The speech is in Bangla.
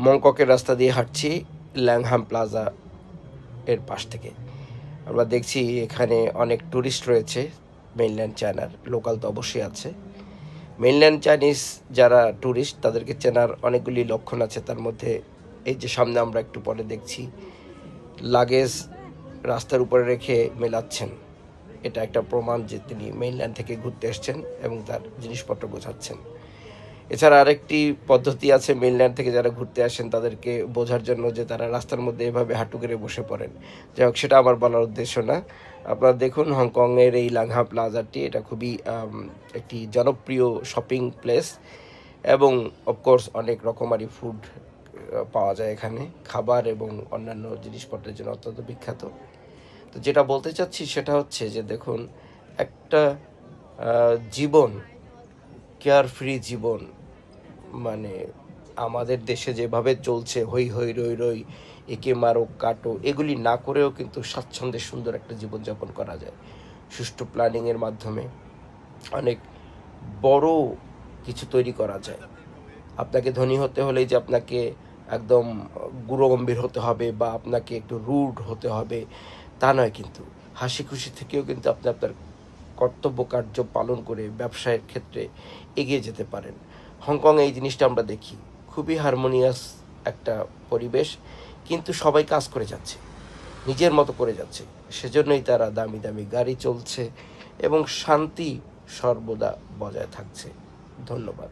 মংককের রাস্তা দিয়ে হাঁটছি ল্যাংহাম প্লাজা এর পাশ থেকে। আমরা দেখছি এখানে অনেক ট্যুরিস্ট রয়েছে মেইনল্যান্ড চায়নার, লোকাল তো অবশ্যই আছে। মেইনল্যান্ড চাইনিজ যারা ট্যুরিস্ট তাদেরকে চেনার অনেকগুলি লক্ষণ আছে। তার মধ্যে এই যে সামনে আমরা একটু পরে দেখছি লাগেজ রাস্তার উপরে রেখে মেলাচ্ছেন, এটা একটা প্রমাণ যে তিনি মেইনল্যান্ড থেকে ঘুরতে এসছেন এবং তার জিনিসপত্র গোছাচ্ছেন। এছাড়া আরেকটি পদ্ধতি আছে মেইনল্যান্ড থেকে যারা ঘুরতে আসেন তাদেরকে বোঝার জন্য, যে তারা রাস্তার মধ্যে এভাবে হাঁটু করে বসে পড়েন। যাই হোক, সেটা আমার বলার উদ্দেশ্য না। আপনারা দেখুন হংকংয়ের এই লাংহা প্লাজাটি, এটা খুবই একটি জনপ্রিয় শপিং প্লেস এবং অফকোর্স অনেক রকমারি ফুড পাওয়া যায় এখানে। খাবার এবং অন্যান্য জিনিসপত্রের জন্য অত্যন্ত বিখ্যাত। তো যেটা বলতে চাচ্ছি সেটা হচ্ছে যে দেখুন, একটা জীবন, কেয়ার ফ্রি জীবন, মানে আমাদের দেশে যেভাবে চলছে হই হই রই রই, একে মারো কাটো, এগুলি না করেও কিন্তু স্বাচ্ছন্দ্যে সুন্দর একটা জীবনযাপন করা যায় সুষ্ঠু প্ল্যানিংয়ের মাধ্যমে। অনেক বড় কিছু তৈরি করা যায়। আপনাকে ধনী হতে হলেই যে আপনাকে একদম গুরুগম্ভীর হতে হবে বা আপনাকে একটু রুড হতে হবে তা নয়, কিন্তু হাসি খুশি থেকেও কিন্তু আপনি আপনার কর্তব্য কার্য পালন করে ব্যবসায়ের ক্ষেত্রে এগিয়ে যেতে পারেন। হংকংয়ে এই জিনিসটা আমরা দেখি, খুবই হারমোনিয়াস একটা পরিবেশ, কিন্তু সবাই কাজ করে যাচ্ছে, নিজের মতো করে যাচ্ছে। সেজন্যই তারা দামি দামি গাড়ি চলছে এবং শান্তি সর্বদা বজায় থাকছে। ধন্যবাদ।